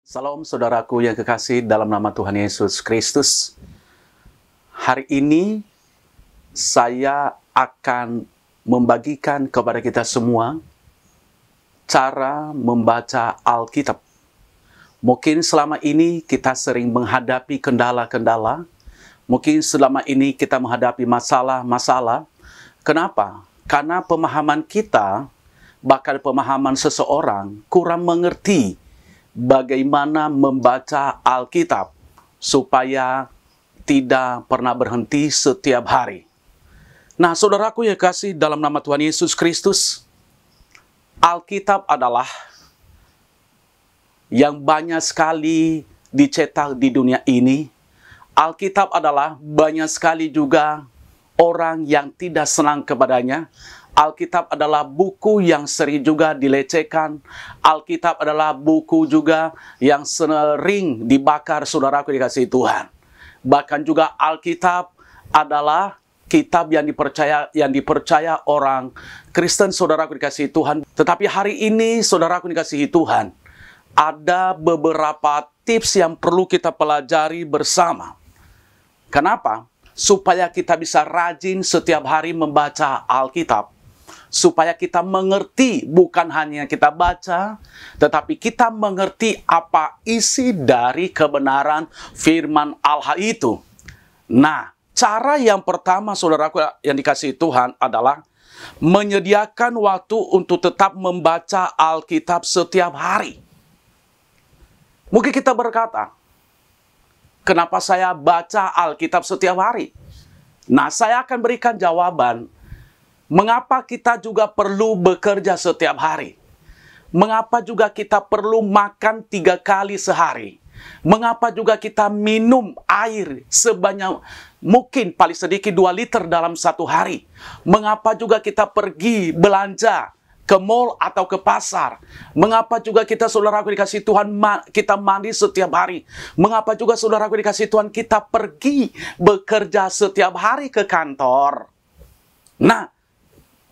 Salam saudaraku yang kekasih dalam nama Tuhan Yesus Kristus. Hari ini saya akan membagikan kepada kita semua cara membaca Alkitab. Mungkin selama ini kita sering menghadapi kendala-kendala. Mungkin selama ini kita menghadapi masalah-masalah. Kenapa? Karena pemahaman kita, bahkan pemahaman seseorang kurang mengerti bagaimana membaca Alkitab supaya tidak pernah berhenti setiap hari. Nah, saudaraku yang kasih dalam nama Tuhan Yesus Kristus, Alkitab adalah yang banyak sekali dicetak di dunia ini. Alkitab adalah banyak sekali juga orang yang tidak senang kepadanya. Alkitab adalah buku yang sering juga dilecehkan. Alkitab adalah buku juga yang sering dibakar, saudaraku dikasihi Tuhan. Bahkan juga Alkitab adalah kitab yang dipercaya orang Kristen, saudaraku dikasihi Tuhan. Tetapi hari ini, saudaraku dikasihi Tuhan, ada beberapa tips yang perlu kita pelajari bersama. Kenapa? Supaya kita bisa rajin setiap hari membaca Alkitab. Supaya kita mengerti, bukan hanya kita baca, tetapi kita mengerti apa isi dari kebenaran firman Allah itu. Nah, cara yang pertama, saudaraku yang dikasihi Tuhan, adalah menyediakan waktu untuk tetap membaca Alkitab setiap hari. Mungkin kita berkata, kenapa saya baca Alkitab setiap hari? Nah, saya akan berikan jawaban. Mengapa kita juga perlu bekerja setiap hari? Mengapa juga kita perlu makan 3 kali sehari? Mengapa juga kita minum air sebanyak mungkin paling sedikit 2 liter dalam satu hari? Mengapa juga kita pergi belanja ke mall atau ke pasar? Mengapa juga kita, saudaraku dikasihi Tuhan, kita mandi setiap hari? Mengapa juga, saudaraku dikasihi Tuhan, kita pergi bekerja setiap hari ke kantor? Nah,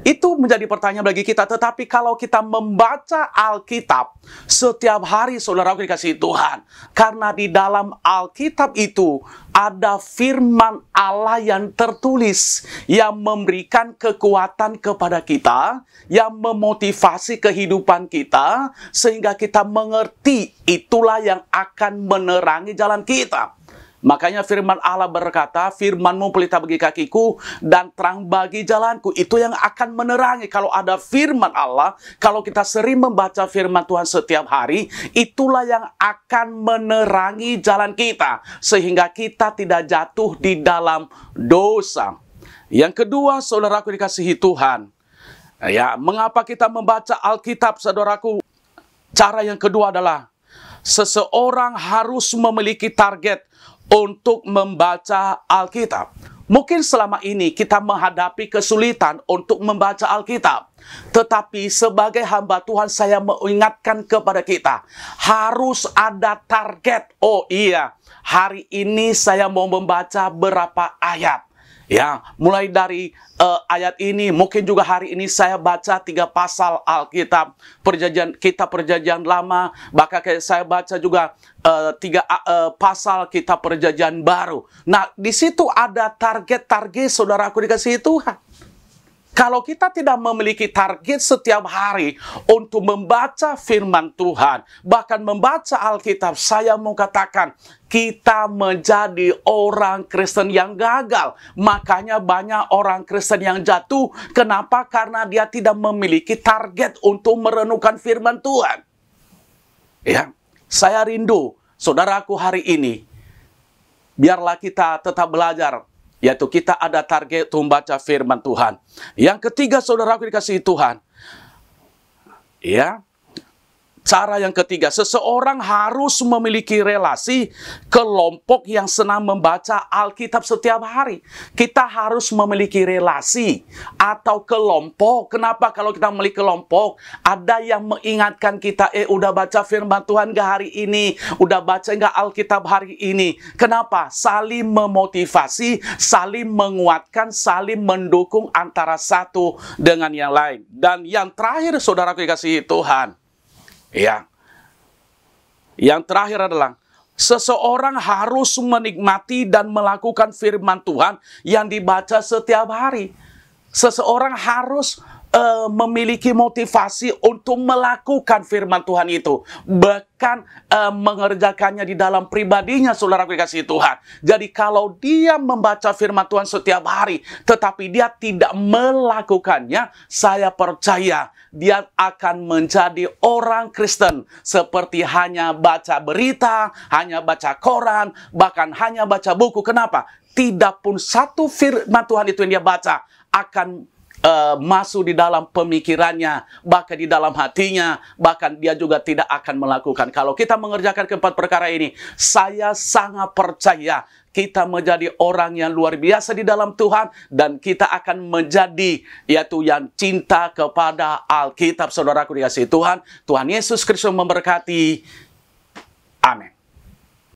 itu menjadi pertanyaan bagi kita. Tetapi kalau kita membaca Alkitab setiap hari, saudaraku dikasihi Tuhan, karena di dalam Alkitab itu ada firman Allah yang tertulis, yang memberikan kekuatan kepada kita, yang memotivasi kehidupan kita, sehingga kita mengerti itulah yang akan menerangi jalan kita. Makanya firman Allah berkata, firman-Mu pelita bagi kakiku dan terang bagi jalanku. Itu yang akan menerangi. Kalau ada firman Allah, kalau kita sering membaca firman Tuhan setiap hari, itulah yang akan menerangi jalan kita. Sehingga kita tidak jatuh di dalam dosa. Yang kedua, saudaraku dikasihi Tuhan. Ya, mengapa kita membaca Alkitab, saudaraku? Cara yang kedua adalah, seseorang harus memiliki target untuk membaca Alkitab. Mungkin selama ini kita menghadapi kesulitan untuk membaca Alkitab. Tetapi sebagai hamba Tuhan, saya mengingatkan kepada kita, harus ada target. Oh iya, hari ini saya mau membaca berapa ayat. Ya, mulai dari ayat ini, mungkin juga hari ini saya baca 3 pasal Alkitab, kitab perjanjian lama, bahkan saya baca juga 3 pasal kitab perjanjian baru. Nah, di situ ada target-target, saudaraku dikasihi Tuhan. Kalau kita tidak memiliki target setiap hari untuk membaca firman Tuhan, bahkan membaca Alkitab, saya mau katakan, kita menjadi orang Kristen yang gagal. Makanya banyak orang Kristen yang jatuh. Kenapa? Karena dia tidak memiliki target untuk merenungkan firman Tuhan. Ya, saya rindu, saudaraku, hari ini, biarlah kita tetap belajar, yaitu kita ada target untuk membaca firman Tuhan. Yang ketiga, saudaraku dikasihi Tuhan, ya, cara yang ketiga, seseorang harus memiliki relasi kelompok yang senang membaca Alkitab setiap hari. Kita harus memiliki relasi atau kelompok. Kenapa? Kalau kita memiliki kelompok, ada yang mengingatkan kita, udah baca firman Tuhan nggak hari ini? Udah baca nggak Alkitab hari ini? Kenapa? Saling memotivasi, saling menguatkan, saling mendukung antara satu dengan yang lain. Dan yang terakhir, saudaraku dikasihi Tuhan, ya, Yang terakhir adalah seseorang harus menikmati dan melakukan firman Tuhan yang dibaca setiap hari. Seseorang harus memiliki motivasi untuk melakukan firman Tuhan itu, bahkan mengerjakannya di dalam pribadinya, saudara kasih Tuhan. Jadi kalau dia membaca firman Tuhan setiap hari, tetapi dia tidak melakukannya, saya percaya dia akan menjadi orang Kristen seperti hanya baca berita, hanya baca koran, bahkan hanya baca buku. Kenapa? Tidak pun satu firman Tuhan itu yang dia baca akan masuk di dalam pemikirannya, bahkan di dalam hatinya, bahkan dia juga tidak akan melakukan. Kalau kita mengerjakan keempat perkara ini, saya sangat percaya kita menjadi orang yang luar biasa di dalam Tuhan, dan kita akan menjadi yaitu yang cinta kepada Alkitab. Saudaraku dikasihi Tuhan, Tuhan Yesus Kristus memberkati.